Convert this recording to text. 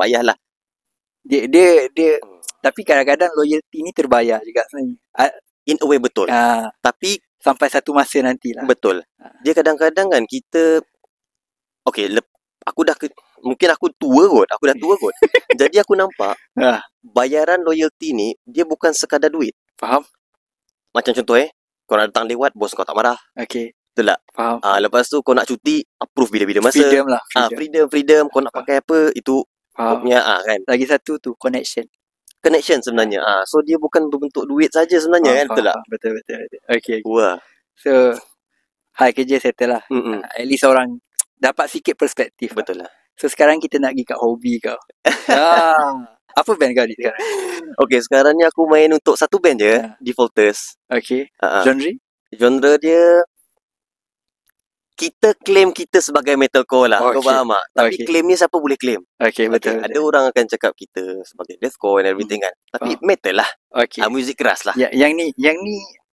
payahlah. Dia tapi kadang-kadang loyalty ni terbayar juga sebenarnya. In a way betul. Tapi sampai satu masa nantilah. Betul. Dia kadang-kadang kan kita mungkin aku tua kot. Aku dah tua kot. Jadi aku nampak bayaran loyalty ni dia bukan sekadar duit. Faham? Macam contoh kau nak datang lewat, bos kau tak marah. Okey. Betul tak? Faham. Lepas tu kau nak cuti, approve bila-bila masa. Freedom lah. Freedom. Kau nak pakai apa, itu kau punya kan. Lagi satu tu connection Sebenarnya. So dia bukan berbentuk duit saja sebenarnya kan. Betul tak? Betul. Okay. Wah. So hal kerja settle lah. At least orang dapat sikit perspektif. Betul lah. So sekarang kita nak pergi kat hobi kau. Apa band kau ni sekarang? Okay, sekarang ni aku main untuk satu band je, Defaulters. Okay. Genre dia, kita claim kita sebagai metalcore lah. Kau faham tak? Tapi claim ni siapa boleh claim? Okay, betul. Ada orang akan cakap kita sebagai deathcore and everything kan. Tapi metal lah. Okay. Muzik keras lah. Yang ni